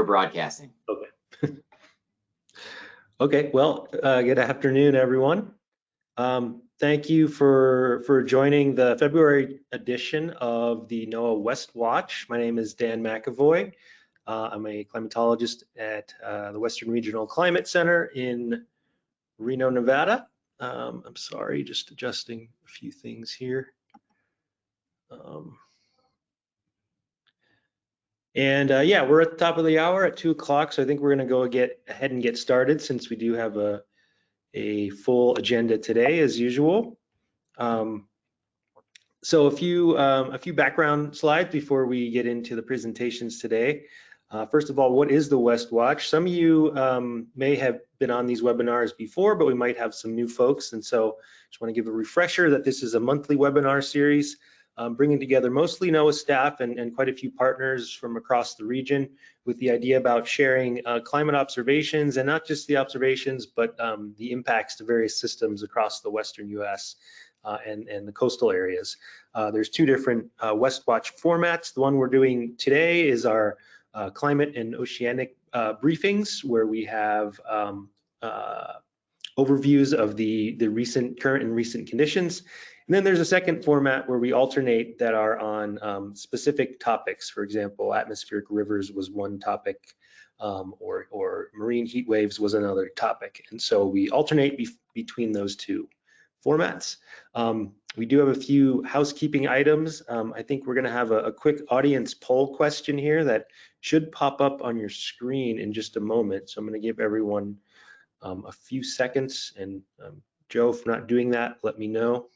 broadcasting. Okay. Okay, well, good afternoon, everyone. Thank you for joining the February edition of the NOAA West Watch. My name is Dan McEvoy. I'm a climatologist at the Western Regional Climate Center in Reno, Nevada. I'm sorry, just adjusting a few things here. Yeah, we're at the top of the hour at 2 o'clock, so I think we're going to go ahead and get started since we do have a full agenda today as usual. So a few background slides before we get into the presentations today. First of all, what is the West Watch? Some of you may have been on these webinars before, but we might have some new folks, and so just want to give a refresher that this is a monthly webinar series bringing together mostly NOAA staff and quite a few partners from across the region with the idea about sharing climate observations, and not just the observations, but the impacts to various systems across the Western US and the coastal areas. There's two different West Watch formats. The one we're doing today is our climate and oceanic briefings, where we have overviews of the current and recent conditions. And then there's a second format where we alternate that are on specific topics. For example, atmospheric rivers was one topic, or marine heat waves was another topic. And so we alternate between those two formats. We do have a few housekeeping items. I think we're going to have a quick audience poll question here that should pop up on your screen in just a moment. So I'm going to give everyone a few seconds, and Joe, if not doing that, let me know.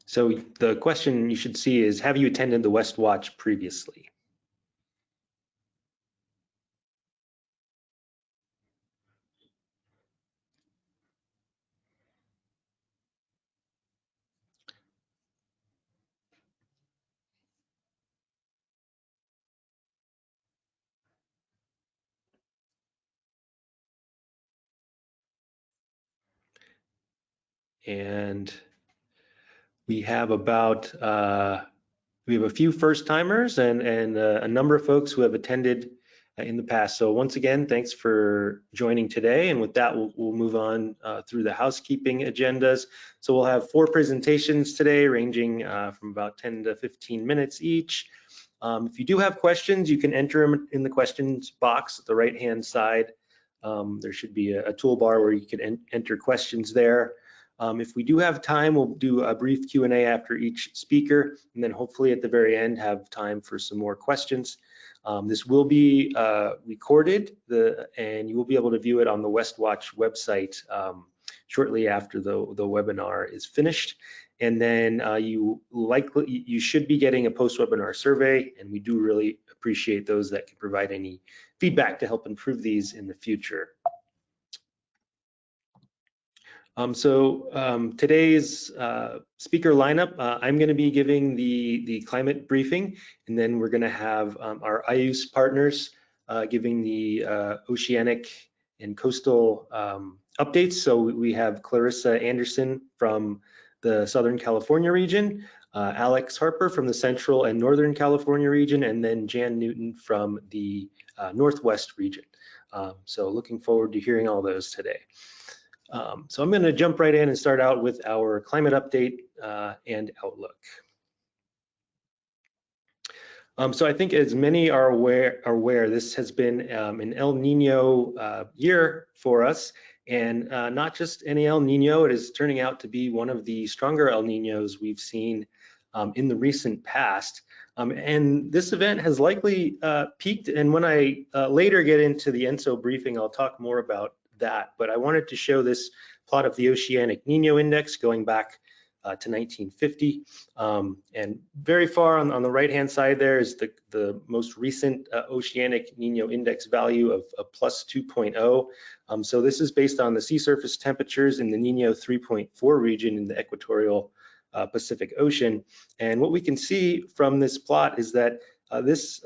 So the question you should see is, have you attended the West Watch previously? And we have we have a few first timers and a number of folks who have attended in the past. So once again, thanks for joining today. And with that, we'll move on through the housekeeping agendas. So we'll have 4 presentations today, ranging from about 10 to 15 minutes each. If you do have questions, you can enter them in the questions box at the right-hand side. There should be a toolbar where you can enter questions there. If we do have time, we'll do a brief Q&A after each speaker, and then hopefully at the very end have time for some more questions. This will be recorded, and you will be able to view it on the West Watch website shortly after the webinar is finished. And then you should be getting a post-webinar survey, and we do really appreciate those that can provide any feedback to help improve these in the future. Today's speaker lineup, I'm going to be giving the climate briefing, and then we're going to have our IUS partners giving the oceanic and coastal updates. So we have Clarissa Anderson from the Southern California region, Alex Harper from the Central and Northern California region, and then Jan Newton from the Northwest region. So looking forward to hearing all those today. So I'm going to jump right in and start out with our climate update and outlook. So I think as many are aware, this has been an El Nino year for us, and not just any El Nino, it is turning out to be one of the stronger El Ninos we've seen in the recent past. And this event has likely peaked, and when I later get into the ENSO briefing, I'll talk more about that, but I wanted to show this plot of the Oceanic Nino Index going back to 1950, and very far on the right-hand side there is the most recent Oceanic Nino Index value of plus 2.0. So this is based on the sea surface temperatures in the Nino 3.4 region in the equatorial Pacific Ocean. And what we can see from this plot is that this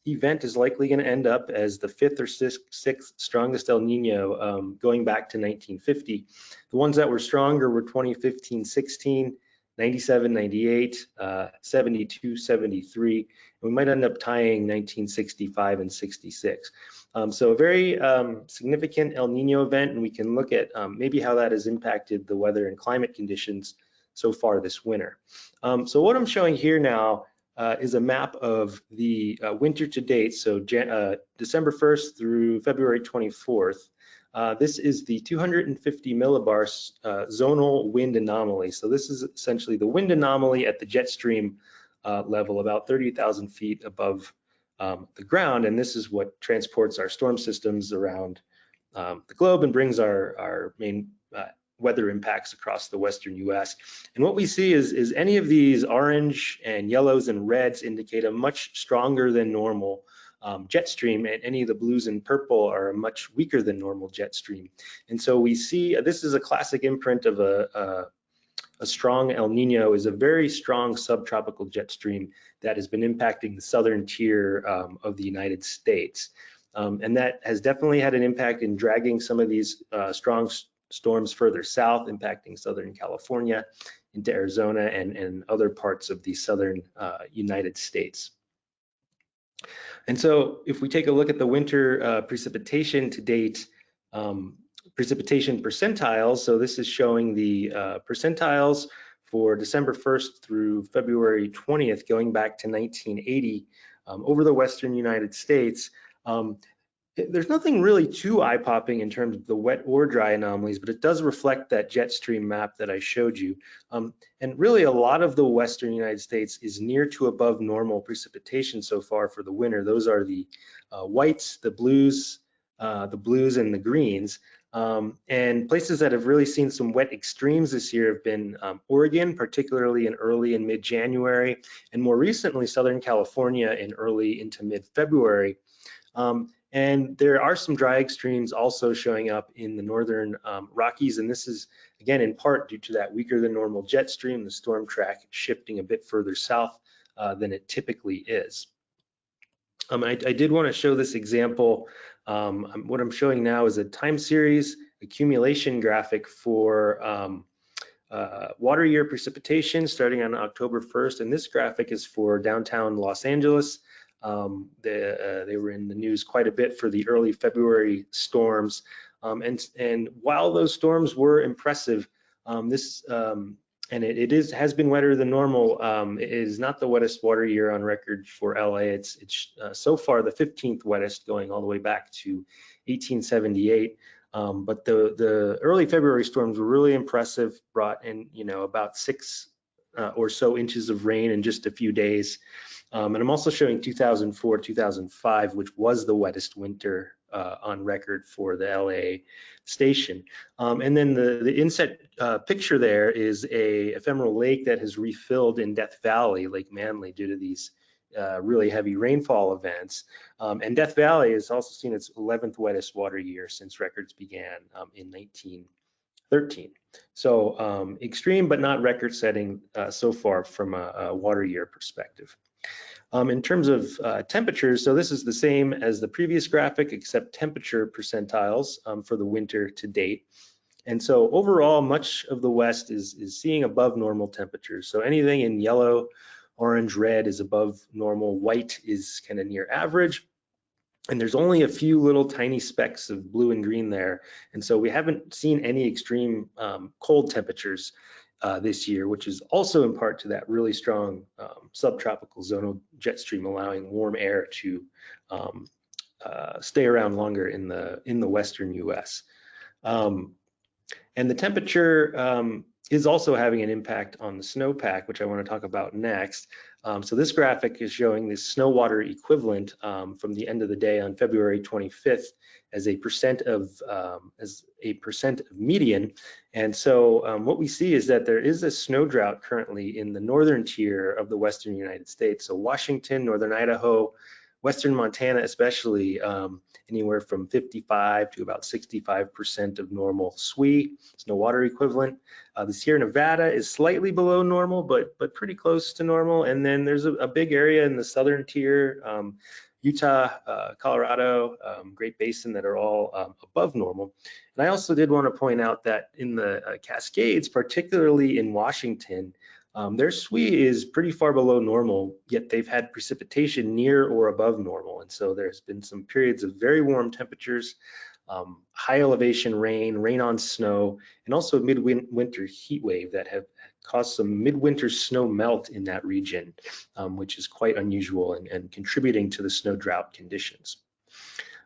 event is likely going to end up as the 5th or 6th strongest El Nino going back to 1950. The ones that were stronger were 2015-16, 97-98, 72-73, and we might end up tying 1965 and 66. So a very significant El Nino event, and we can look at maybe how that has impacted the weather and climate conditions so far this winter. So what I'm showing here now is a map of the winter to date, so December 1st through February 24th. This is the 250 millibar zonal wind anomaly. So this is essentially the wind anomaly at the jet stream level, about 30,000 feet above the ground, and this is what transports our storm systems around the globe and brings our main weather impacts across the western US. And what we see is any of these orange and yellows and reds indicate a much stronger than normal jet stream, and any of the blues and purple are a much weaker than normal jet stream. And so we see this is a classic imprint of a strong El Nino, is a very strong subtropical jet stream that has been impacting the southern tier of the United States. And that has definitely had an impact in dragging some of these strong storms further south, impacting Southern California into Arizona and other parts of the southern United States. And so if we take a look at the winter precipitation to date, precipitation percentiles, so this is showing the percentiles for December 1st through February 20th, going back to 1980 over the western United States. There's nothing really too eye-popping in terms of the wet or dry anomalies, but it does reflect that jet stream map that I showed you. And really a lot of the western United States is near to above normal precipitation so far for the winter. Those are the whites, the blues and the greens. And places that have really seen some wet extremes this year have been Oregon, particularly in early and mid-January, and more recently Southern California in early into mid-February. And there are some dry extremes also showing up in the northern Rockies, and this is again in part due to that weaker than normal jet stream, the storm track shifting a bit further south than it typically is. I did want to show this example. What I'm showing now is a time series accumulation graphic for water year precipitation starting on October 1st, and this graphic is for downtown Los Angeles. They were in the news quite a bit for the early February storms, and while those storms were impressive, it has been wetter than normal. It is not the wettest water year on record for LA. It's so far the 15th wettest, going all the way back to 1878. But the early February storms were really impressive, brought in about 6 or so inches of rain in just a few days. And I'm also showing 2004, 2005, which was the wettest winter on record for the LA station. And then the inset picture there is a ephemeral lake that has refilled in Death Valley, Lake Manly, due to these really heavy rainfall events. And Death Valley has also seen its 11th wettest water year since records began in 1913. So extreme, but not record-setting so far from a water year perspective. In terms of temperatures, so this is the same as the previous graphic, except temperature percentiles for the winter to date. And so overall, much of the West is seeing above normal temperatures. So anything in yellow, orange, red is above normal. White is kind of near average. And there's only a few little tiny specks of blue and green there. And so we haven't seen any extreme cold temperatures this year, which is also in part to that really strong subtropical zonal jet stream, allowing warm air to stay around longer in the western US. And the temperature is also having an impact on the snowpack, which I want to talk about next. So this graphic is showing the snow water equivalent from the end of the day on February 25th as a percent of median. And so what we see is that there is a snow drought currently in the northern tier of the western United States. So Washington, northern Idaho, Western Montana especially, anywhere from 55 to about 65% of normal SWE, snow water equivalent. The Sierra Nevada is slightly below normal, but pretty close to normal. And then there's a big area in the southern tier, Utah, Colorado, Great Basin, that are all above normal. And I also did want to point out that in the Cascades, particularly in Washington, their SWE is pretty far below normal, yet they've had precipitation near or above normal. And so there's been some periods of very warm temperatures, high elevation rain, rain on snow, and also midwinter heat wave that have caused some midwinter snow melt in that region, which is quite unusual and contributing to the snow drought conditions.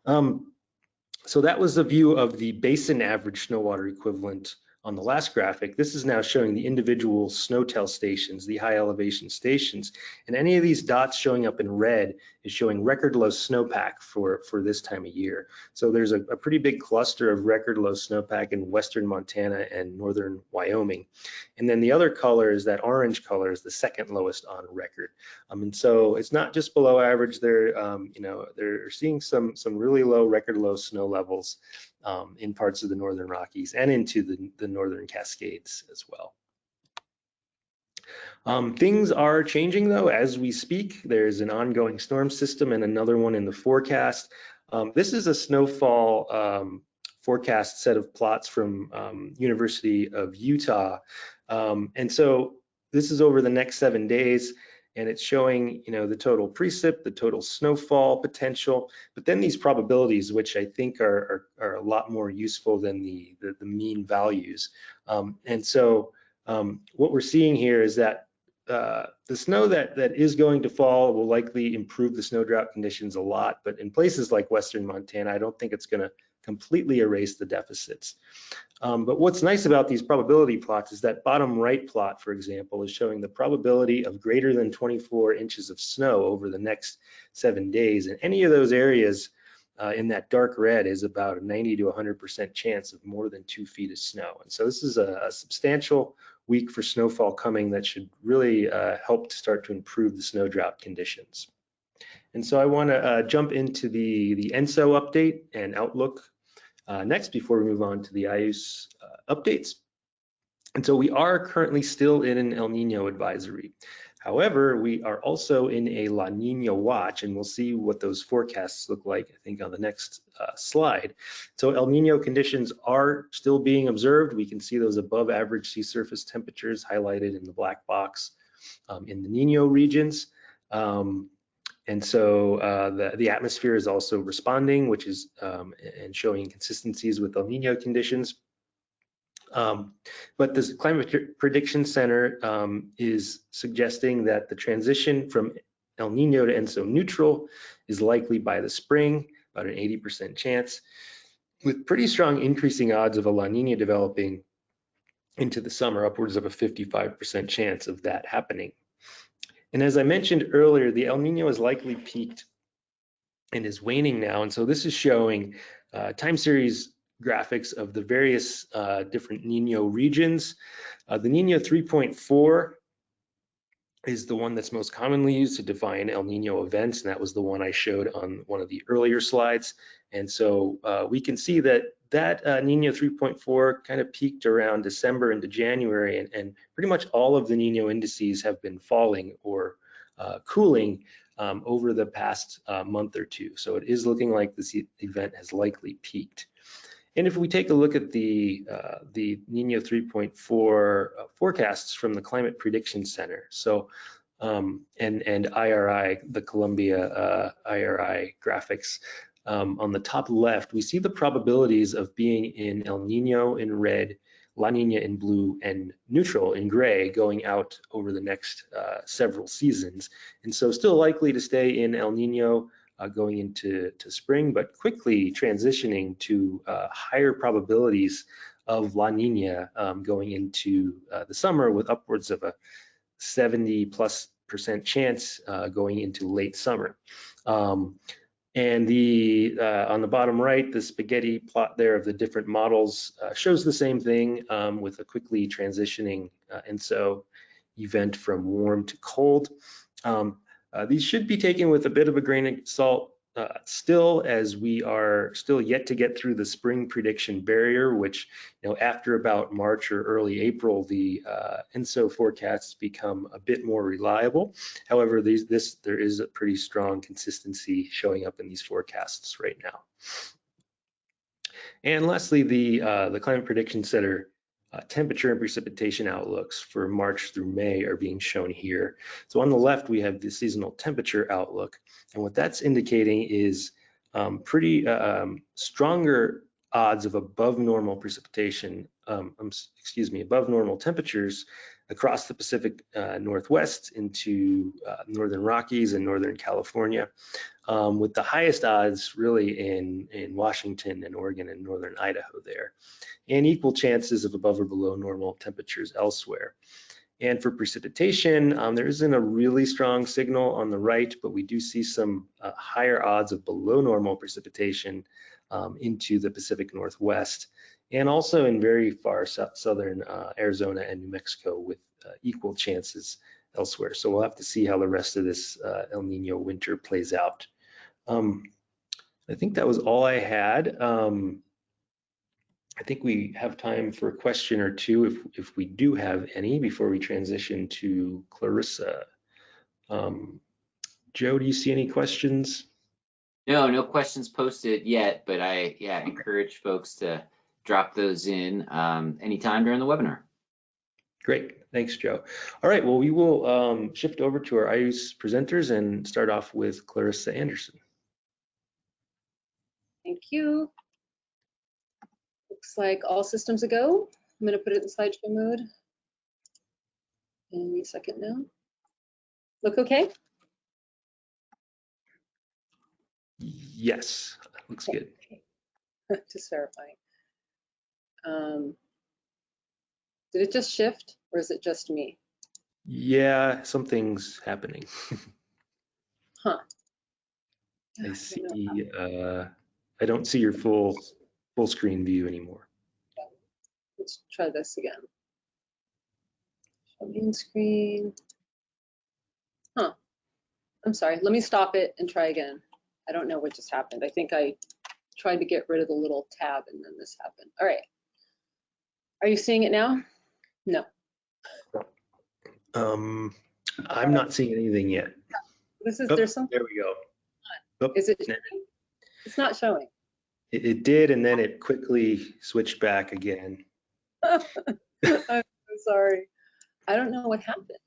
So that was a view of the basin average snow water equivalent on the last graphic. This is now showing the individual snowtel stations, the high elevation stations. And any of these dots showing up in red is showing record low snowpack for this time of year. So there's a pretty big cluster of record low snowpack in western Montana and northern Wyoming. And then the other color is that orange color is the second lowest on record. And so it's not just below average. They're they're seeing some really low record low snow levels in parts of the Northern Rockies and into the Northern Cascades as well. Things are changing though as we speak. There's an ongoing storm system and another one in the forecast. This is a snowfall forecast set of plots from University of Utah. And so this is over the next 7 days. And it's showing, the total precip, the total snowfall potential, but then these probabilities, which I think are a lot more useful than the mean values. And so what we're seeing here is that the snow that is going to fall will likely improve the snow drought conditions a lot, but in places like western Montana, I don't think it's going to completely erase the deficits. But what's nice about these probability plots is that bottom right plot, for example, is showing the probability of greater than 24 inches of snow over the next 7 days. And any of those areas in that dark red is about a 90 to 100% chance of more than 2 feet of snow. And so this is a substantial week for snowfall coming that should really help to start to improve the snow drought conditions. And so I want to jump into the ENSO update and outlook next before we move on to the IUS updates. And so we are currently still in an El Nino advisory. However, we are also in a La Nina watch, and we'll see what those forecasts look like, I think, on the next slide. So El Nino conditions are still being observed. We can see those above average sea surface temperatures highlighted in the black box in the Nino regions. And so the atmosphere is also responding, which is and showing inconsistencies with El Nino conditions. But the Climate Prediction Center is suggesting that the transition from El Nino to ENSO neutral is likely by the spring, about an 80% chance, with pretty strong increasing odds of a La Nina developing into the summer, upwards of a 55% chance of that happening. And as I mentioned earlier, the El Nino has likely peaked and is waning now. And so this is showing time series graphics of the various different Nino regions. The Nino 3.4 is the one that's most commonly used to define El Nino events, and that was the one I showed on one of the earlier slides. And so we can see that Nino 3.4 kind of peaked around December into January, and pretty much all of the Nino indices have been falling or cooling over the past month or two. So it is looking like this event has likely peaked. And if we take a look at the Nino 3.4 forecasts from the Climate Prediction Center, so and IRI, the Columbia IRI graphics, on the top left, we see the probabilities of being in El Nino in red, La Nina in blue, and neutral in gray going out over the next several seasons. And so still likely to stay in El Nino going into spring, but quickly transitioning to higher probabilities of La Nina going into the summer, with upwards of a 70+% chance going into late summer. And on the bottom right, the spaghetti plot there of the different models shows the same thing with a quickly transitioning ENSO event from warm to cold. These should be taken with a bit of a grain of salt still, as we are still yet to get through the spring prediction barrier, which, after about March or early April, the ENSO forecasts become a bit more reliable. However, there is a pretty strong consistency showing up in these forecasts right now. And lastly, the Climate Prediction Center temperature and precipitation outlooks for March through May are being shown here. So on the left, we have the seasonal temperature outlook. And what that's indicating is pretty stronger odds of above normal precipitation, above normal temperatures across the Pacific Northwest into Northern Rockies and Northern California, with the highest odds really in Washington and Oregon and Northern Idaho there, and equal chances of above or below normal temperatures elsewhere. And for precipitation, there isn't a really strong signal on the right, but we do see some higher odds of below normal precipitation into the Pacific Northwest, and also in very far southern Arizona and New Mexico, with equal chances elsewhere. So we'll have to see how the rest of this El Nino winter plays out. I think that was all I had. I think we have time for a question or two if we do have any before we transition to Clarissa. Joe, do you see any questions? No questions posted yet, but I encourage folks to drop those in anytime during the webinar. Great, thanks, Joe. All right, well, we will shift over to our IUS presenters and start off with Clarissa Anderson. Thank you. Looks like all systems a go. I'm going to put it in slideshow mode. Any second now. Look okay? Yes, looks good. Just verifying. Did it just shift, or is it just me? Yeah, something's happening. Huh. I see. I don't see your full screen view anymore. Let's try this again. Show main screen. Huh. I'm sorry. Let me stop it and try again. I don't know what just happened. I think I tried to get rid of the little tab and then this happened. All right. Are you seeing it now? No. I'm not seeing anything yet. This is there's something. There we go. Oh, is it showing? It's not showing. It did, and then it quickly switched back again. I'm so sorry. I don't know what happened.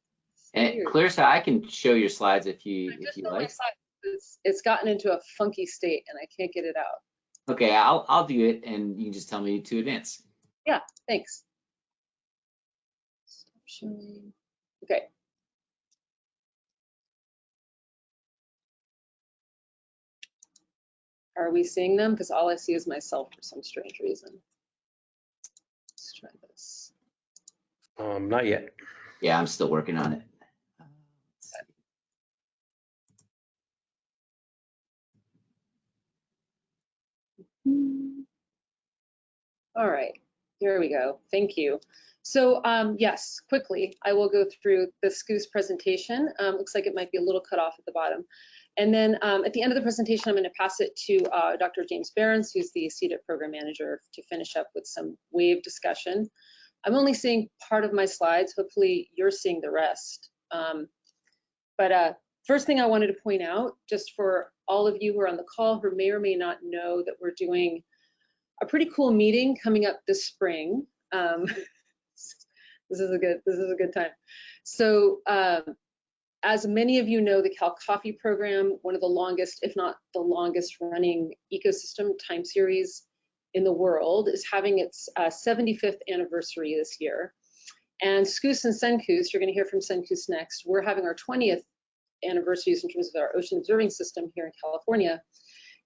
And Clarissa, I can show your slides if you like. It's gotten into a funky state and I can't get it out. Okay, I'll do it, and you can just tell me to advance. Yeah, thanks. Stop showing. Okay. Are we seeing them? Because all I see is myself for some strange reason. Let's try this. Not yet. Yeah, I'm still working on it. All right, here we go. Thank you. So yes, quickly, I will go through the SCCOOS presentation. Looks like it might be a little cut off at the bottom. And then at the end of the presentation, I'm going to pass it to Dr. James Behrens, who's the CDIP program manager, to finish up with some wave discussion. I'm only seeing part of my slides. Hopefully you're seeing the rest. But first thing I wanted to point out, just for all of you who are on the call who may or may not know, that we're doing a pretty cool meeting coming up this spring. This is a good time. So as many of you know, the Cal Coffee program, one of the longest, if not the longest running ecosystem time series in the world, is having its 75th anniversary this year. And SCCOOS and CeNCOOS, you're going to hear from CeNCOOS next. We're having our 20th anniversaries in terms of our ocean observing system here in California.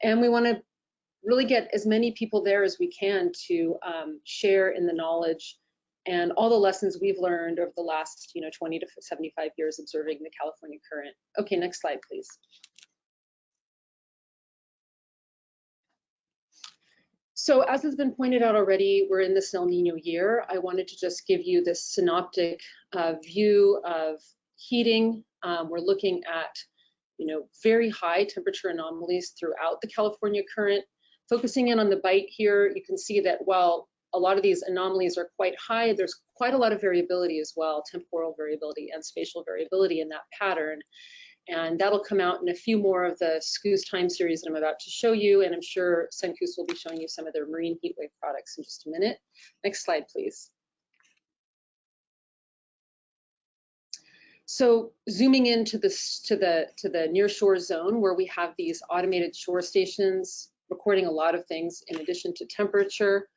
And we want to really get as many people there as we can to share in the knowledge and all the lessons we've learned over the last 20 to 75 years observing the California current. Okay, next slide, please. So as has been pointed out already, we're in this El Nino year. I wanted to just give you this synoptic view of heating. We're looking at very high temperature anomalies throughout the California current. Focusing in on the bight here, you can see that while a lot of these anomalies are quite high, there's quite a lot of variability as well, temporal variability and spatial variability in that pattern. And that'll come out in a few more of the SCCOOS time series that I'm about to show you, and I'm sure CeNCOOS will be showing you some of their marine heat wave products in just a minute. Next slide, please. So zooming into this to the nearshore zone where we have these automated shore stations recording a lot of things in addition to temperature.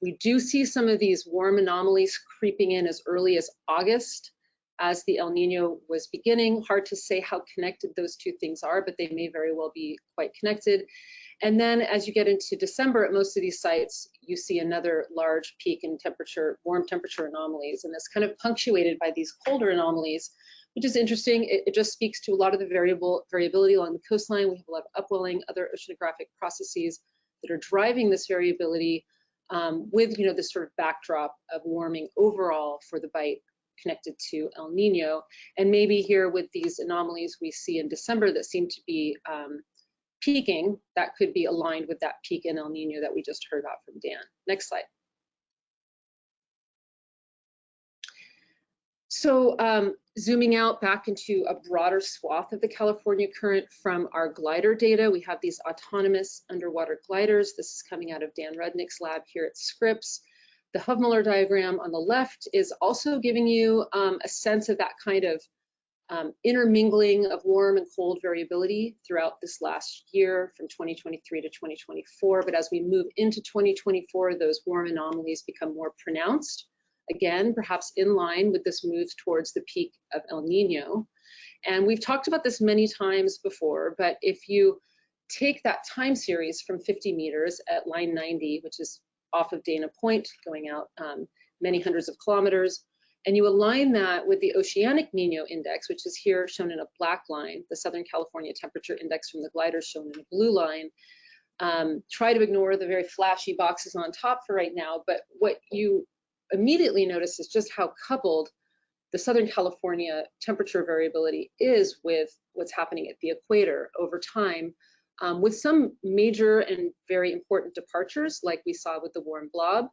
We do see some of these warm anomalies creeping in as early as August as the El Nino was beginning. Hard to say how connected those two things are, but they may very well be quite connected. And then as you get into December at most of these sites, you see another large peak in temperature, warm temperature anomalies. And it's kind of punctuated by these colder anomalies, which is interesting. It just speaks to a lot of the variability along the coastline. We have a lot of upwelling, other oceanographic processes that are driving this variability with this sort of backdrop of warming overall for the bight connected to El Nino. And maybe here with these anomalies we see in December that seem to be peaking, that could be aligned with that peak in El Nino that we just heard about from Dan. Next slide. So zooming out back into a broader swath of the California current from our glider data, we have these autonomous underwater gliders. This is coming out of Dan Rudnick's lab here at Scripps. The Hofmüller diagram on the left is also giving you a sense of that kind of intermingling of warm and cold variability throughout this last year from 2023 to 2024. But as we move into 2024, those warm anomalies become more pronounced. Again, perhaps in line with this move towards the peak of El Nino. And we've talked about this many times before, but if you take that time series from 50 meters at line 90, which is off of Dana Point, going out many hundreds of kilometers, and you align that with the Oceanic Nino Index, which is here shown in a black line, the Southern California Temperature Index from the gliders shown in a blue line. Try to ignore the very flashy boxes on top for right now, but what you immediately notice is just how coupled the Southern California temperature variability is with what's happening at the equator over time, with some major and very important departures like we saw with the warm blob.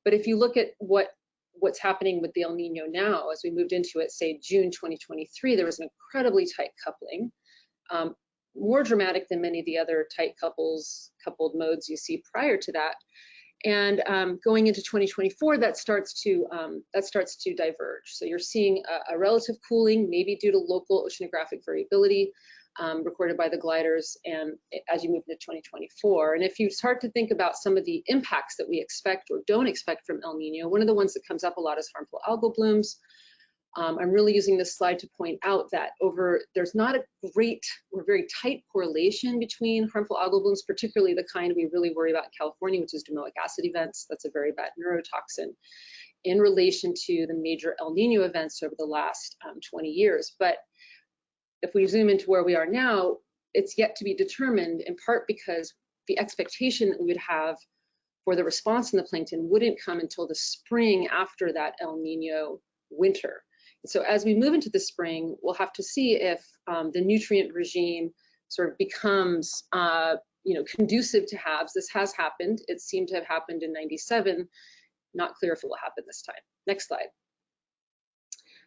But if you look at what's happening with the El Nino now, as we moved into it, say June 2023, there was an incredibly tight coupling, more dramatic than many of the other tight coupled modes you see prior to that. And going into 2024, that starts to diverge. So you're seeing a relative cooling, maybe due to local oceanographic variability recorded by the gliders, and as you move into 2024. And if you start to think about some of the impacts that we expect or don't expect from El Nino, one of the ones that comes up a lot is harmful algal blooms. I'm really using this slide to point out that there's not a great or very tight correlation between harmful algal blooms, particularly the kind we really worry about in California, which is domoic acid events. That's a very bad neurotoxin in relation to the major El Nino events over the last 20 years. But if we zoom into where we are now, it's yet to be determined, in part because the expectation that we would have for the response in the plankton wouldn't come until the spring after that El Nino winter. So as we move into the spring, we'll have to see if the nutrient regime sort of becomes conducive to HABs. This has happened. It seemed to have happened in '97. Not clear if it will happen this time. Next slide.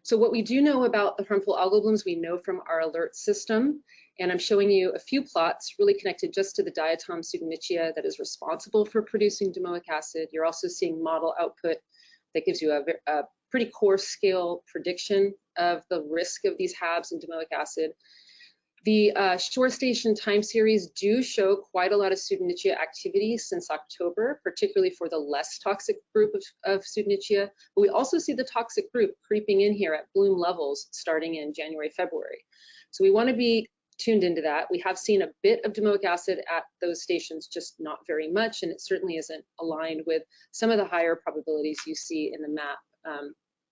So what we do know about the harmful algal blooms, we know from our alert system. And I'm showing you a few plots really connected just to the diatom pseudonychia that is responsible for producing domoic acid. You're also seeing model output that gives you a pretty coarse scale prediction of the risk of these HABs and domoic acid. The shore station time series do show quite a lot of pseudonychia activity since October, particularly for the less toxic group of pseudonychia. But we also see the toxic group creeping in here at bloom levels starting in January, February. So we want to be tuned into that. We have seen a bit of domoic acid at those stations, just not very much, and it certainly isn't aligned with some of the higher probabilities you see in the map.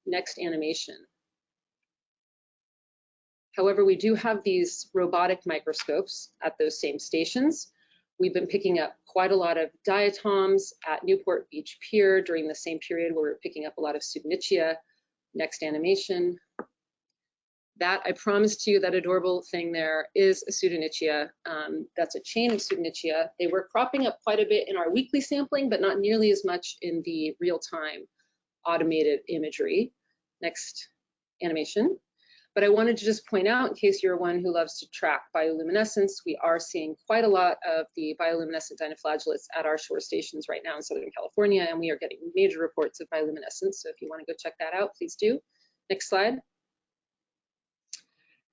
Next animation. However, we do have these robotic microscopes at those same stations. We've been picking up quite a lot of diatoms at Newport Beach Pier during the same period where we were picking up a lot of pseudonychia. Next animation. That, I promised you, that adorable thing there is a Pseudonychia. That's a chain of Pseudonychia. They were cropping up quite a bit in our weekly sampling, but not nearly as much in the real-time automated imagery. Next animation. But I wanted to just point out, in case you're one who loves to track bioluminescence, we are seeing quite a lot of the bioluminescent dinoflagellates at our shore stations right now in Southern California, and we are getting major reports of bioluminescence. So if you want to go check that out, please do. Next slide.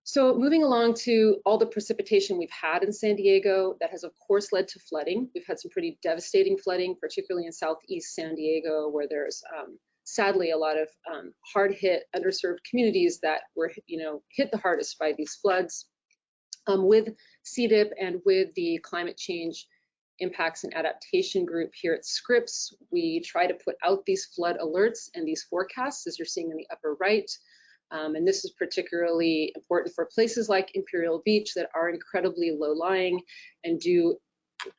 So moving along to all the precipitation we've had in San Diego, that has of course led to flooding. We've had some pretty devastating flooding, particularly in Southeast San Diego, where there's sadly a lot of hard hit, underserved communities that were, hit the hardest by these floods. With CDIP and with the climate change impacts and adaptation group here at SCCOOS, we try to put out these flood alerts and these forecasts, as you're seeing in the upper right. And this is particularly important for places like Imperial Beach that are incredibly low-lying and do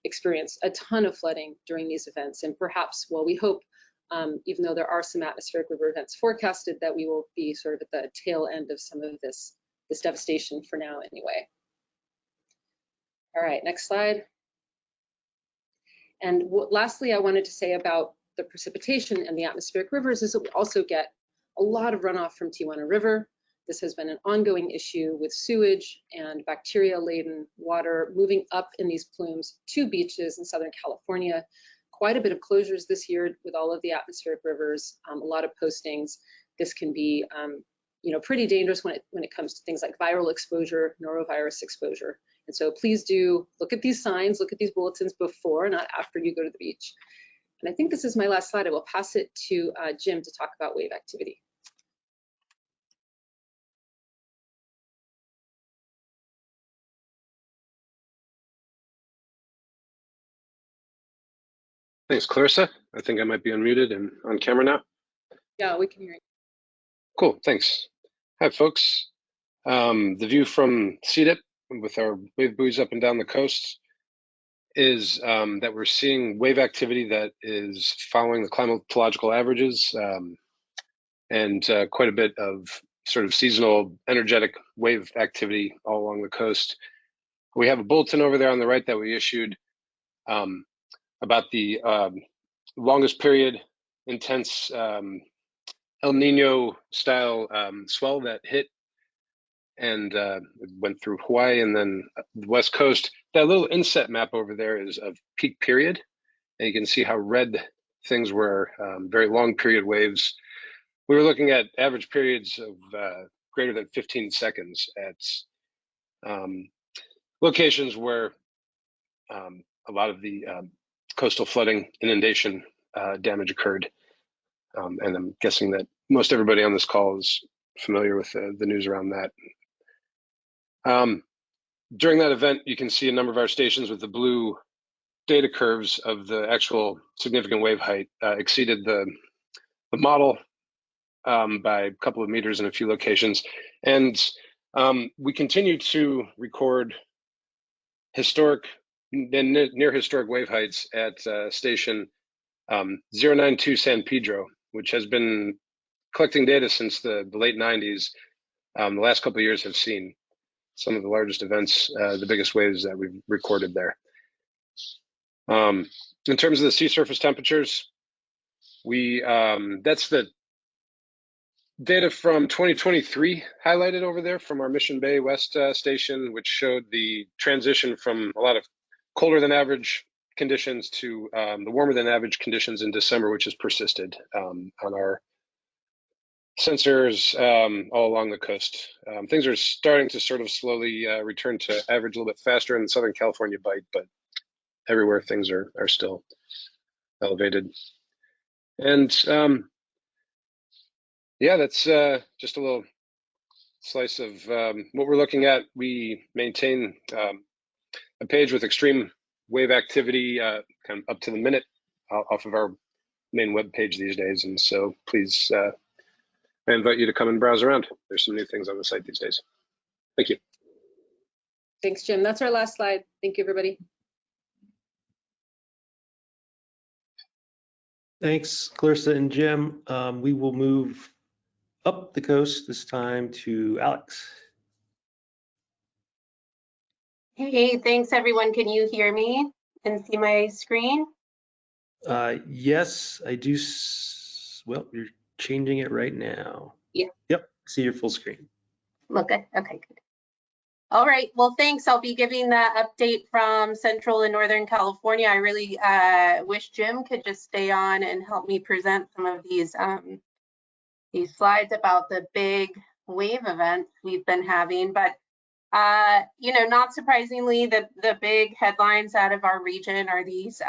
experience a ton of flooding during these events. And perhaps, well, we hope, even though there are some atmospheric river events forecasted, that we will be sort of at the tail end of some of this devastation for now anyway. All right, next slide. And lastly, I wanted to say about the precipitation and the atmospheric rivers is that we also get a lot of runoff from Tijuana River. This has been an ongoing issue with sewage and bacteria-laden water moving up in these plumes to beaches in Southern California. Quite a bit of closures this year with all of the atmospheric rivers, a lot of postings. This can be pretty dangerous when it comes to things like viral exposure, norovirus exposure. And so please do look at these signs, look at these bulletins before, not after you go to the beach. And I think this is my last slide. I will pass it to Jim to talk about wave activity. Thanks, Clarissa. I think I might be unmuted and on camera now. Yeah, we can hear you. Cool, thanks. Hi, folks. The view from CDIP with our wave buoys up and down the coast is that we're seeing wave activity that is following the climatological averages and quite a bit of sort of seasonal energetic wave activity all along the coast. We have a bulletin over there on the right that we issued about the longest period intense El Nino style swell that hit and went through Hawaii and then the West Coast. That little inset map over there is of peak period. And you can see how red things were, very long period waves. We were looking at average periods of greater than 15 seconds at locations where a lot of the coastal flooding, inundation damage occurred. And I'm guessing that most everybody on this call is familiar with the news around that. During that event, you can see a number of our stations with the blue data curves of the actual significant wave height exceeded the model by a couple of meters in a few locations. And we continue to record historic and near historic wave heights at station 092 San Pedro, which has been collecting data since the late 90s. The last couple of years have seen some of the largest events, the biggest waves that we've recorded there. In terms of the sea surface temperatures, that's the data from 2023 highlighted over there from our Mission Bay West station, which showed the transition from a lot of colder than average conditions to the warmer than average conditions in December, which has persisted on our sensors all along the coast. Things are starting to sort of slowly return to average a little bit faster in the Southern California bight, but everywhere things are still elevated. And yeah, that's just a little slice of what we're looking at. We maintain a page with extreme wave activity kind of up to the minute off of our main web page these days. And so please, I invite you to come and browse around. There's some new things on the site these days. Thank you. Thanks, Jim. That's our last slide. Thank you, everybody. Thanks, Clarissa and Jim. We will move up the coast, this time to Alex. Hey, thanks everyone. Can you hear me and see my screen? Yes, I do. Well, you're changing it right now. Yeah. Yep, see your full screen. Look good. Okay, good. All right. Well, thanks. I'll be giving the update from Central and Northern California. I really wish Jim could just stay on and help me present some of these slides about the big wave events we've been having. But you know, not surprisingly, the big headlines out of our region are these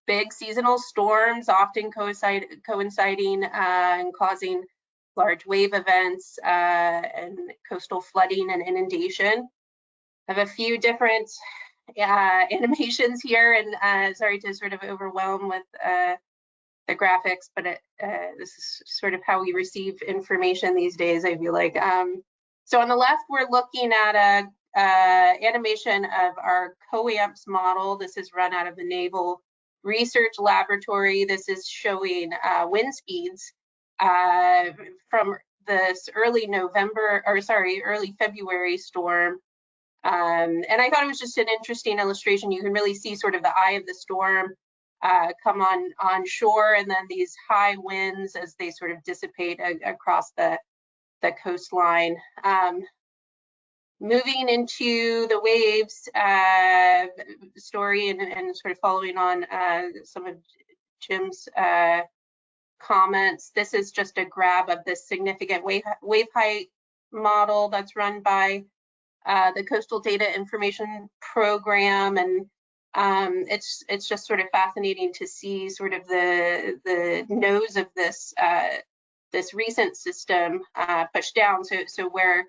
big seasonal storms, often coinciding and causing large wave events and coastal flooding and inundation. I have a few different animations here, and sorry to sort of overwhelm with the graphics, but this is sort of how we receive information these days, I feel like. So on the left, we're looking at a animation of our COAMPS model. This is run out of the Naval Research Laboratory. This is showing wind speeds from this early February storm. And I thought it was just an interesting illustration. You can really see sort of the eye of the storm come on shore, and then these high winds as they sort of dissipate across the coastline. Moving into the waves story and sort of following on some of Jim's comments, this is just a grab of this significant wave height model that's run by the Coastal Data Information Program, and it's just sort of fascinating to see sort of the nose of this this recent system pushed down. So where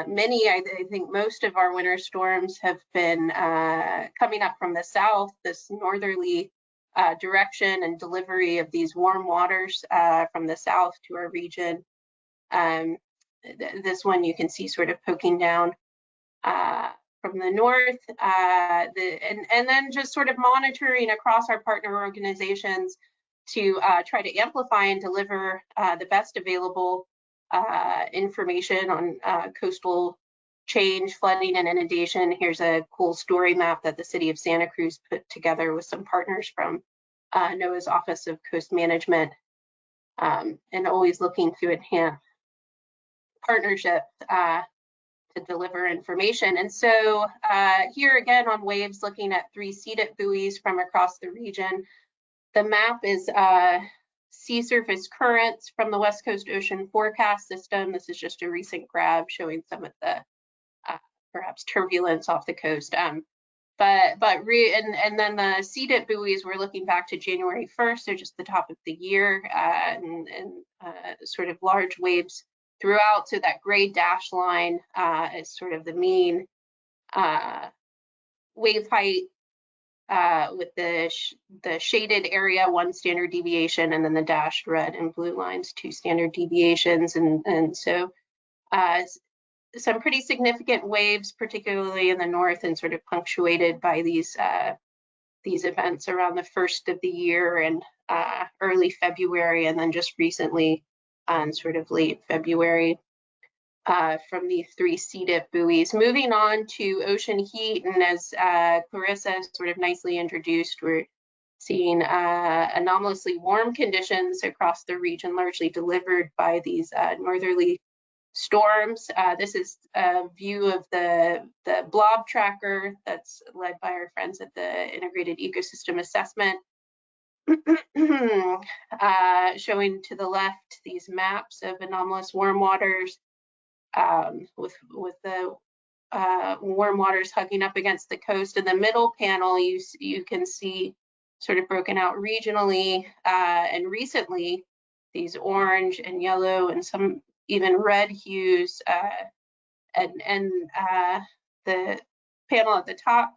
many, I think most of our winter storms have been coming up from the south, this northerly direction and delivery of these warm waters from the south to our region. This one you can see sort of poking down from the north, and then just sort of monitoring across our partner organizations to try to amplify and deliver the best available information on coastal change, flooding, and inundation. Here's a cool story map that the city of Santa Cruz put together with some partners from NOAA's Office of Coast Management, and always looking to enhance partnerships to deliver information. And so here again on waves, looking at 3 CDIP buoys from across the region. The map is sea surface currents from the West Coast Ocean Forecast System. This is just a recent grab showing some of the perhaps turbulence off the coast. And then the CDIP buoys, we're looking back to January 1st, so just the top of the year, and sort of large waves throughout. So that gray dash line is sort of the mean wave height with the shaded area, 1 standard deviation, and then the dashed red and blue lines, 2 standard deviations. And so some pretty significant waves, particularly in the north, and sort of punctuated by these events around the 1st of the year and early February, and then just recently on sort of late February from these 3 CDIP buoys. Moving on to ocean heat, and as Clarissa sort of nicely introduced, we're seeing anomalously warm conditions across the region, largely delivered by these northerly storms. This is a view of the blob tracker that's led by our friends at the Integrated Ecosystem Assessment. Showing to the left these maps of anomalous warm waters with the warm waters hugging up against the coast. In the middle panel, you can see sort of broken out regionally and recently these orange and yellow and some even red hues, and the panel at the top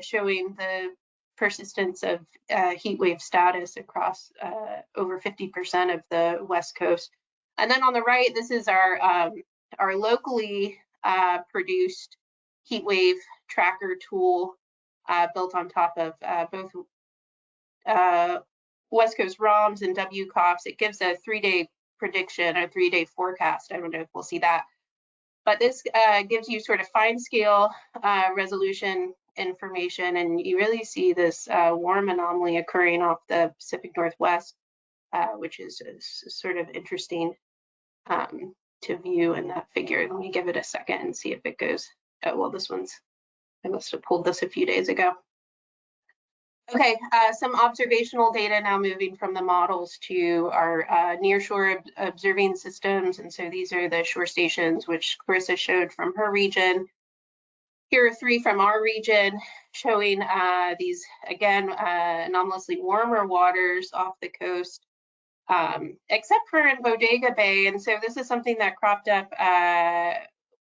showing the persistence of heat wave status across over 50% of the West Coast. And then on the right, this is our locally produced heat wave tracker tool built on top of both West Coast ROMs and WCOFs, it gives a 3-day prediction or 3-day forecast. I don't know if we'll see that. But this gives you sort of fine scale resolution information, and you really see this warm anomaly occurring off the Pacific Northwest, which is sort of interesting to view in that figure. Let me give it a second and see if it goes. Oh, well, this one's, I must have pulled this a few days ago. Okay, some observational data now, moving from the models to our nearshore observing systems. And so these are the shore stations, which Clarissa showed from her region. Here are 3 from our region, showing these, again, anomalously warmer waters off the coast, except for in Bodega Bay. And so this is something that cropped up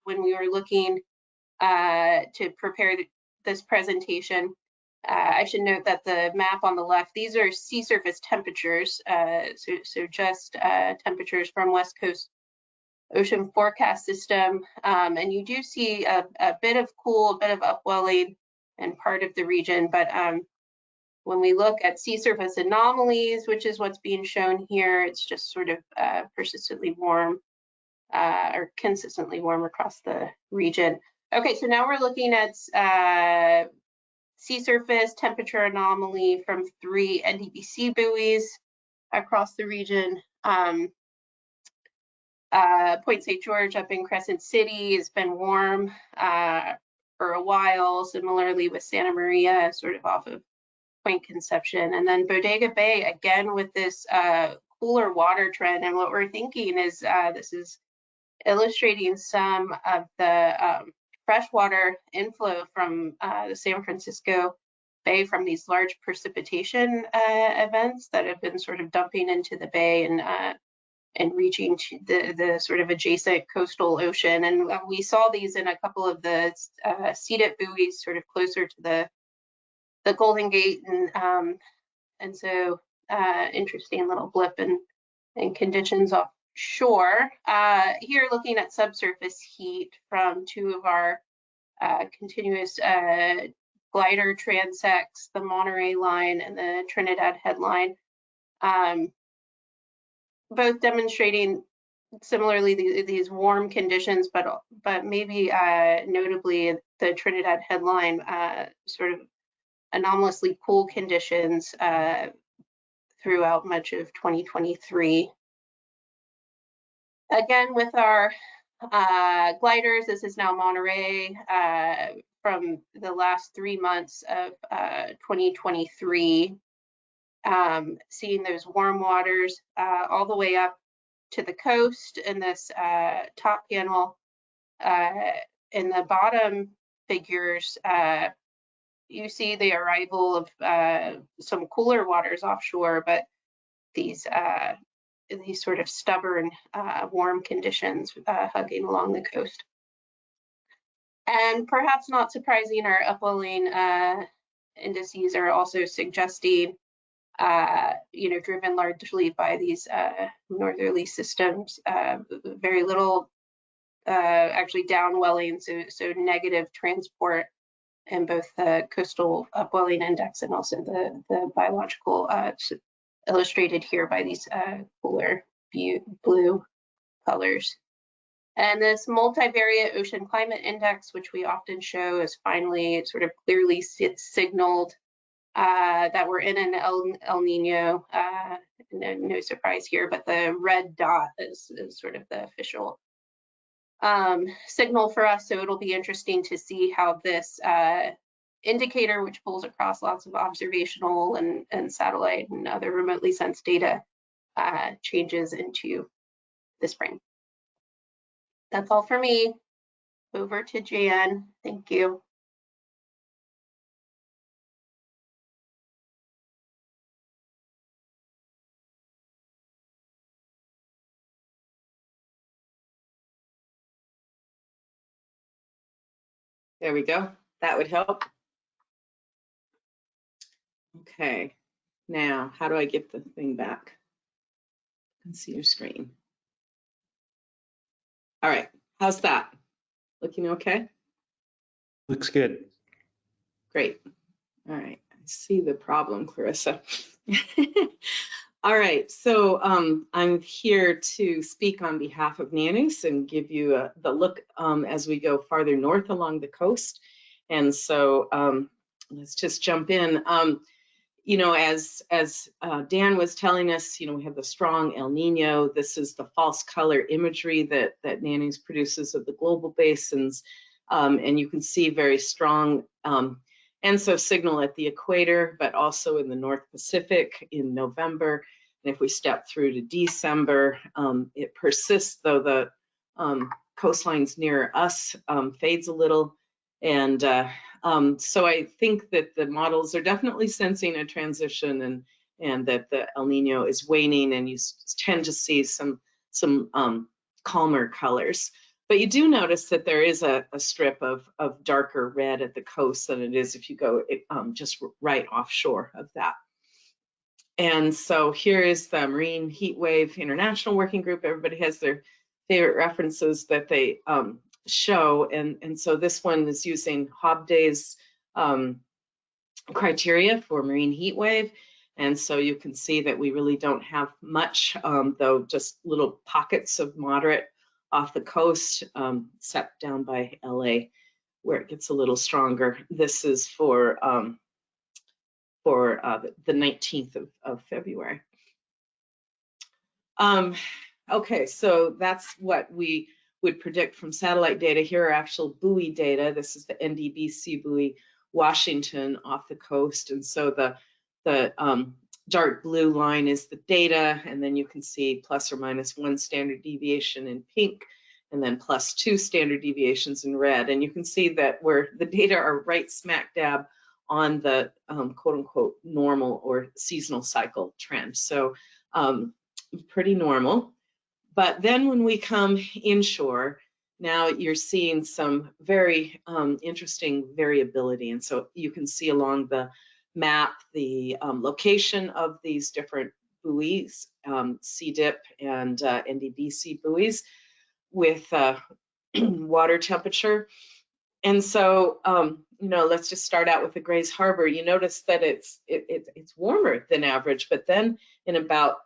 when we were looking to prepare this presentation. I should note that the map on the left, these are sea surface temperatures, so just temperatures from West Coast Ocean Forecast System. And you do see a bit of cool, a bit of upwelling in part of the region. But when we look at sea surface anomalies, which is what's being shown here, it's just sort of persistently warm or consistently warm across the region. Okay, so now we're looking at sea surface temperature anomaly from 3 NDBC buoys across the region. Point St. George up in Crescent City has been warm for a while, similarly with Santa Maria, sort of off of Point Conception. And then Bodega Bay, again, with this cooler water trend. And what we're thinking is this is illustrating some of the freshwater inflow from the San Francisco Bay from these large precipitation events that have been sort of dumping into the bay and reaching to the sort of adjacent coastal ocean. And we saw these in a couple of the CDIP buoys sort of closer to the Golden Gate. And so interesting little blip in conditions offshore. Here looking at subsurface heat from 2 of our continuous glider transects, the Monterey line and the Trinidad headline. Both demonstrating similarly these warm conditions, but maybe notably the Trinidad headline sort of anomalously cool conditions throughout much of 2023. Again, with our gliders, this is now Monterey from the last 3 months of 2023. Seeing those warm waters all the way up to the coast in this top panel. In the bottom figures, you see the arrival of some cooler waters offshore, but these sort of stubborn warm conditions hugging along the coast. And perhaps not surprising, our upwelling indices are also suggesting driven largely by these northerly systems, very little actually downwelling, so negative transport in both the coastal upwelling index and also the biological, illustrated here by these cooler blue colors. And this multivariate ocean climate index, which we often show, is finally sort of clearly signaled that we're in an El Nino. No surprise here, but the red dot is sort of the official signal for us. So it'll be interesting to see how this indicator, which pulls across lots of observational and satellite and other remotely sensed data, changes into the spring. That's all for me. Over to Jan. Thank you. There we go. That would help. Okay. Now, how do I get the thing back? Let's see your screen. All right. How's that? Looking okay? Looks good. Great. All right. I see the problem, Clarissa. All right, so I'm here to speak on behalf of NANOOS and give you the look as we go farther north along the coast. And so let's just jump in. You know, as Dan was telling us, you know, we have the strong El Nino. This is the false color imagery that NANOOS produces of the global basins. And you can see very strong ENSO signal at the equator, but also in the North Pacific in November. And if we step through to December, it persists, though the coastlines near us fades a little. And so I think that the models are definitely sensing a transition, and that the El Nino is waning, and you tend to see some calmer colors. But you do notice that there is a strip of darker red at the coast than it is if you go just right offshore of that. And so here is the Marine Heat Wave International Working Group. Everybody has their favorite references that they show. And so this one is using Hobday's criteria for marine heat wave. And so you can see that we really don't have much, though just little pockets of moderate off the coast, except down by LA, where it gets a little stronger. This is for the 19th of February. Okay, so that's what we would predict from satellite data. Here are actual buoy data. This is the NDBC buoy, Washington, off the coast. And so the dark blue line is the data, and then you can see plus or minus 1 standard deviation in pink, and then plus 2 standard deviations in red. And you can see that where the data are right smack dab on the quote unquote normal or seasonal cycle trend. So pretty normal. But then when we come inshore, now you're seeing some very interesting variability. And so you can see along the map the location of these different buoys, CDIP and NDBC buoys, with water temperature. And so, you know, let's just start out with the Grays Harbor. You notice that it's warmer than average, but then in about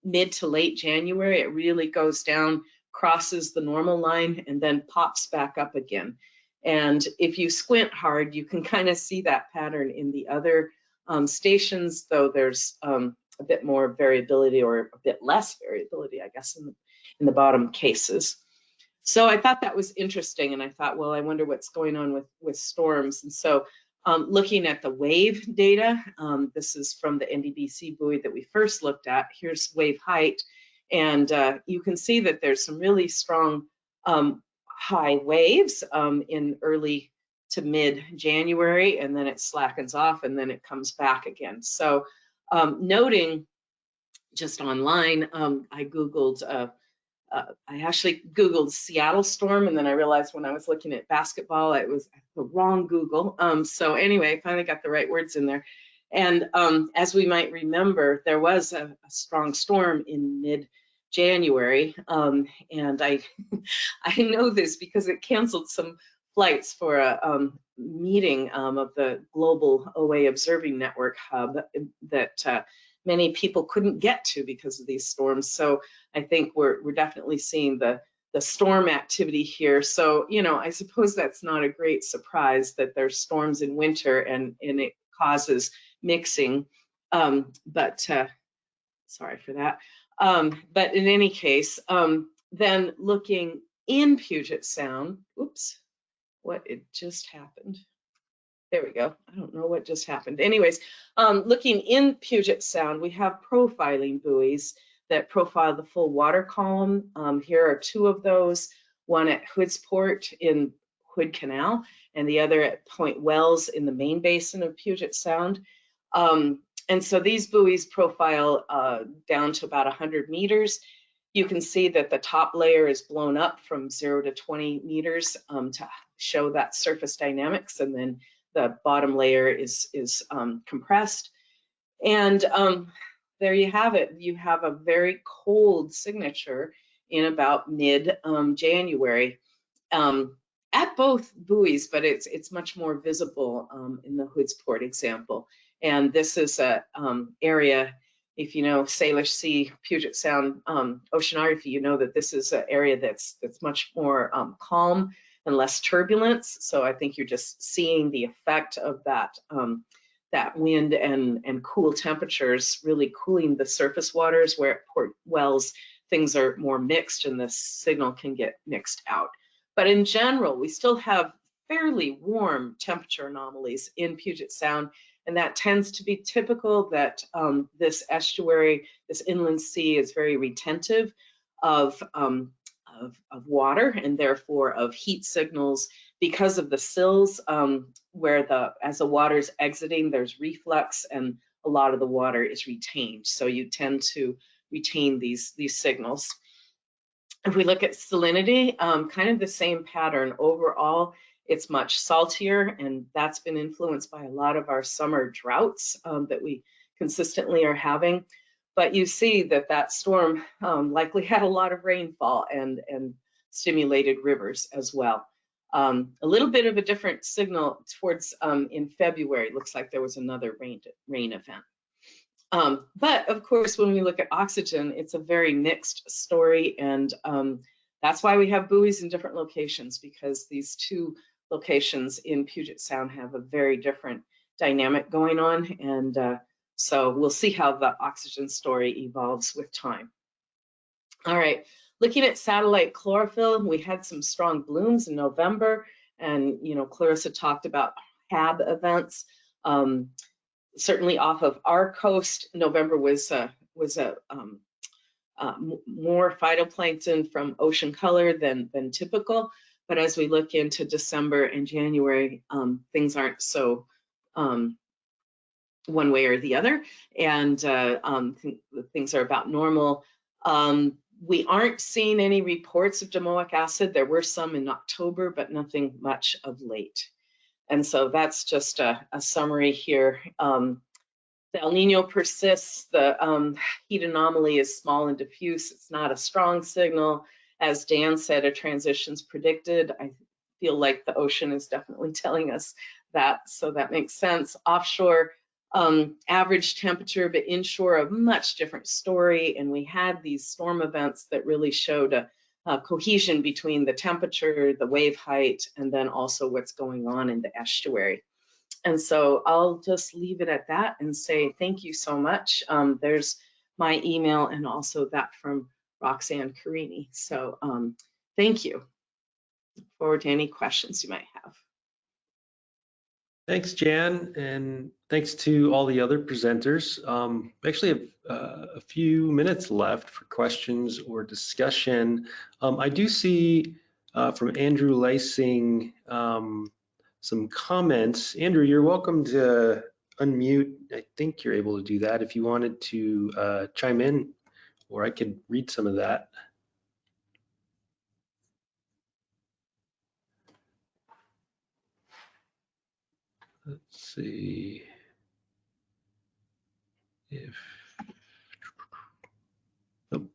mid to late January, it really goes down, crosses the normal line, and then pops back up again. And if you squint hard, you can kind of see that pattern in the other stations, though there's a bit more variability, or a bit less variability, I guess, in the bottom cases. So I thought that was interesting, and I thought, well, I wonder what's going on with storms. And so looking at the wave data, this is from the NDBC buoy that we first looked at. Here's wave height, and you can see that there's some really strong high waves in early to mid-January, and then it slackens off, and then it comes back again. So noting just online, I Googled, I actually Googled Seattle storm, and then I realized when I was looking at basketball, it was the wrong Google. So anyway, I finally got the right words in there. And as we might remember, there was a strong storm in mid-January, and I know this because it canceled some flights for a meeting of the Global OA Observing Network hub that many people couldn't get to because of these storms. So I think we're definitely seeing the storm activity here. So, you know, I suppose that's not a great surprise that there's storms in winter and it causes mixing. But sorry for that. But in any case, then looking in Puget Sound, oops, it just happened. There we go. I don't know what just happened. Anyways, looking in Puget Sound, we have profiling buoys that profile the full water column. Here are 2 of those, one at Hoodsport in Hood Canal, and the other at Point Wells in the main basin of Puget Sound. And so these buoys profile down to about 100 meters. You can see that the top layer is blown up from 0 to 20 meters to show that surface dynamics, and then the bottom layer is compressed. And there you have it. You have a very cold signature in about mid-January at both buoys, but it's much more visible in the Hoodsport example. And this is a area, if you know Salish Sea, Puget Sound oceanography, you know that this is an area that's much more calm and less turbulence. So I think you're just seeing the effect of that that wind and cool temperatures really cooling the surface waters, where at Port Wells things are more mixed and the signal can get mixed out. But in general, we still have fairly warm temperature anomalies in Puget Sound, and that tends to be typical that this estuary, this inland sea, is very retentive of water and therefore of heat signals because of the sills, where as the water's exiting, there's reflux and a lot of the water is retained. So you tend to retain these signals. If we look at salinity, kind of the same pattern. Overall, it's much saltier, and that's been influenced by a lot of our summer droughts that we consistently are having. But you see that storm likely had a lot of rainfall and stimulated rivers as well. A little bit of a different signal towards in February. It looks like there was another rain event. But of course, when we look at oxygen, it's a very mixed story, and that's why we have buoys in different locations, because these two locations in Puget Sound have a very different dynamic going on, and so we'll see how the oxygen story evolves with time. All right, looking at satellite chlorophyll, we had some strong blooms in November, and Clarissa talked about HAB events. Certainly off of our coast, November was more phytoplankton from ocean color than typical. But as we look into December and January, things aren't so one way or the other, and things are about normal. We aren't seeing any reports of domoic acid. There were some in October, but nothing much of late. And so that's just a summary here. The El Nino persists. The heat anomaly is small and diffuse. It's not a strong signal. As Dan said, a transition's predicted. I feel like the ocean is definitely telling us that, so that makes sense. Offshore, average temperature, but inshore, a much different story. And we had these storm events that really showed a cohesion between the temperature, the wave height, and then also what's going on in the estuary. And so I'll just leave it at that and say thank you so much. There's my email and also that from Roxanne Carini. So thank you. Look forward to any questions you might have. Thanks, Jan, and thanks to all the other presenters. We actually have a few minutes left for questions or discussion. I do see from Andrew Lysing some comments. Andrew, you're welcome to unmute. I think you're able to do that if you wanted to chime in, or I could read some of that. Let's see if, oh,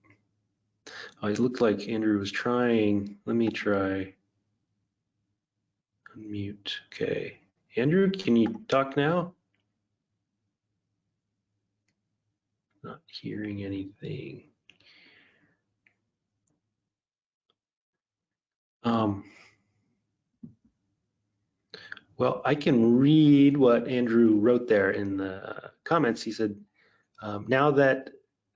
it looked like Andrew was trying. Let me try unmute. Okay, Andrew, can you talk now? Not hearing anything. Well, I can read what Andrew wrote there in the comments. He said, now that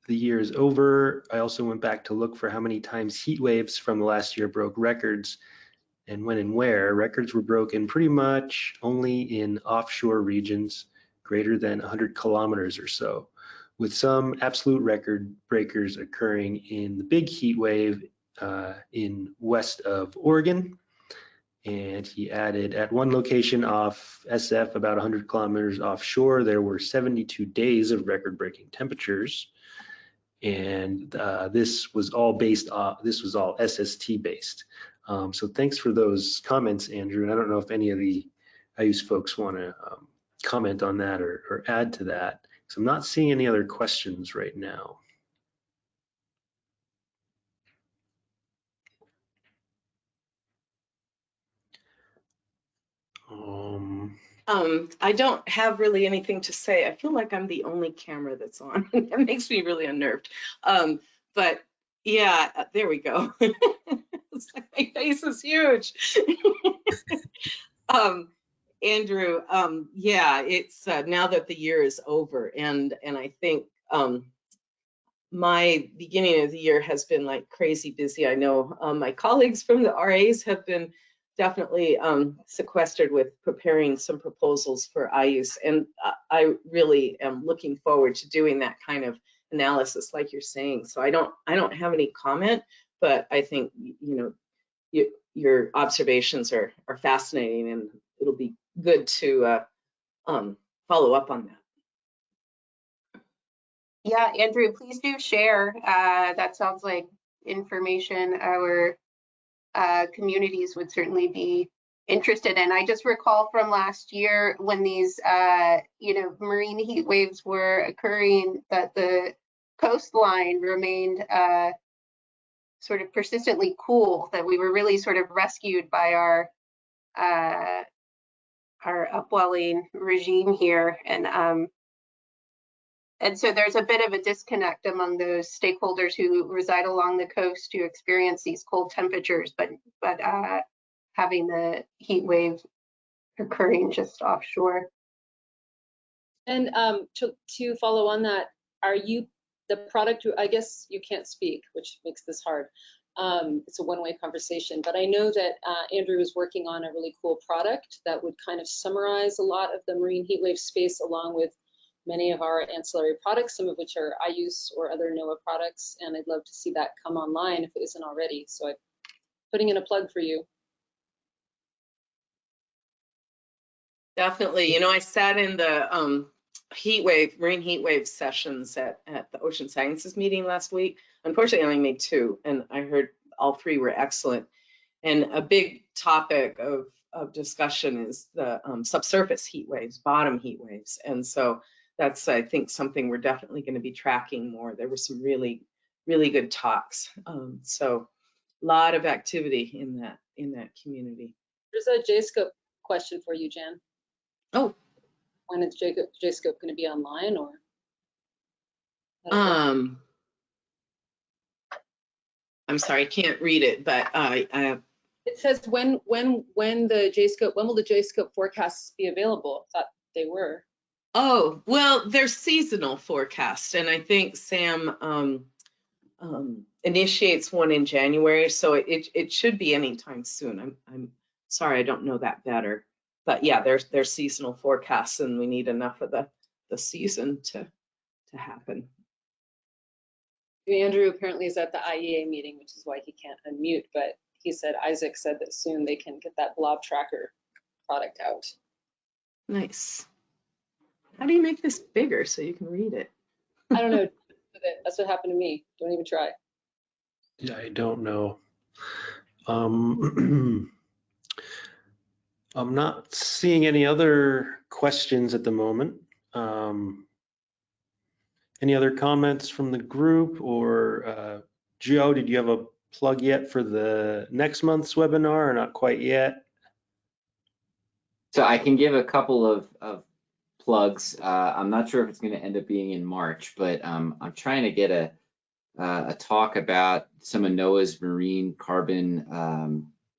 the year is over, I also went back to look for how many times heat waves from the last year broke records and when and where. Records were broken pretty much only in offshore regions greater than 100 kilometers or so, with some absolute record breakers occurring in the big heat wave in west of Oregon. And he added, at one location off SF, about 100 kilometers offshore, there were 72 days of record-breaking temperatures. And this was all SST based. So thanks for those comments, Andrew. And I don't know if any of the IUS folks want to comment on that or add to that, because I'm not seeing any other questions right now. I don't have really anything to say. I feel like I'm the only camera that's on. That makes me really unnerved. But yeah, there we go. It's like my face is huge. Andrew, yeah, it's now that the year is over, and I think my beginning of the year has been like crazy busy. I know my colleagues from the RAs have been definitely sequestered with preparing some proposals for IUCE, and I really am looking forward to doing that kind of analysis like you're saying. So I don't have any comment, but I think, you know, your observations are fascinating, and it'll be good to follow up on that. Yeah, Andrew, please do share. That sounds like information our communities would certainly be interested in. I just recall from last year when these, you know, marine heat waves were occurring, that the coastline remained sort of persistently cool, that we were really sort of rescued by our upwelling regime here. And so there's a bit of a disconnect among those stakeholders who reside along the coast who experience these cold temperatures, but having the heat wave occurring just offshore. And to follow on that, are you the product? I guess you can't speak, which makes this hard. It's a one-way conversation, but I know that Andrew is working on a really cool product that would kind of summarize a lot of the marine heat wave space, along with many of our ancillary products, some of which are IUCE or other NOAA products, and I'd love to see that come online if it isn't already. So I'm putting in a plug for you. Definitely. You know, I sat in the marine heat wave sessions at the Ocean Sciences meeting last week. Unfortunately, I only made 2, and I heard all 3 were excellent. And a big topic of discussion is the subsurface heat waves, bottom heat waves. And so that's, I think, something we're definitely going to be tracking more. There were some really, really good talks. So a lot of activity in that community. There's a JSCOOP question for you, Jan. Oh. When is JSCOOP going to be online, or? I'm sorry, I can't read it, but it says when will the JSCOOP forecasts be available? I thought they were. Oh, well, they're seasonal forecasts, and I think Sam initiates one in January, so it should be anytime soon. I'm sorry, I don't know that better, but yeah, they're seasonal forecasts, and we need enough of the season to happen. Andrew apparently is at the IEA meeting, which is why he can't unmute, but he said, Isaac said that soon they can get that blob tracker product out. Nice. How do you make this bigger so you can read it? I don't know. That's what happened to me. Don't even try. Yeah, I don't know. I'm not seeing any other questions at the moment. Any other comments from the group, or Joe, did you have a plug yet for the next month's webinar, or not quite yet? So I can give a couple of plugs. I'm not sure if it's going to end up being in March, but I'm trying to get a talk about some of NOAA's marine carbon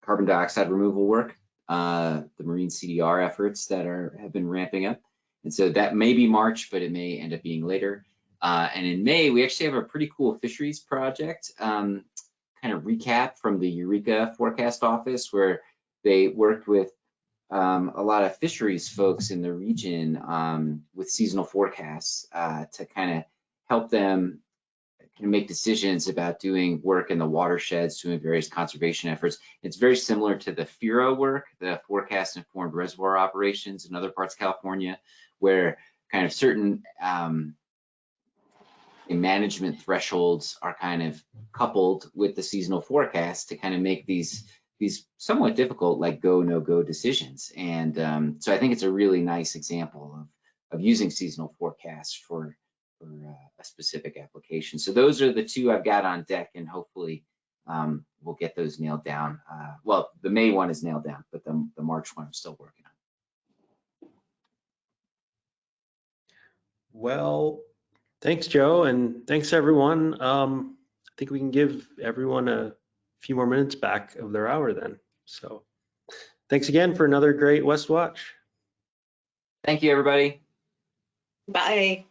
dioxide removal work, the marine CDR efforts that have been ramping up. And so that may be March, but it may end up being later. And in May, we actually have a pretty cool fisheries project, kind of recap from the Eureka Forecast Office, where they worked with a lot of fisheries folks in the region with seasonal forecasts to kind of help them make decisions about doing work in the watersheds, doing various conservation efforts. It's very similar to the FIRO work, the Forecast Informed Reservoir Operations in other parts of California, where kind of certain management thresholds are kind of coupled with the seasonal forecast to kind of make these somewhat difficult, like go, no go decisions. And so I think it's a really nice example of using seasonal forecasts for a specific application. So those are the 2 I've got on deck, and hopefully we'll get those nailed down. Well, the May one is nailed down, but the March one I'm still working on. Well, thanks, Joe, and thanks, everyone. I think we can give everyone a few more minutes back of their hour then. So thanks again for another great West Watch. Thank you, everybody. Bye.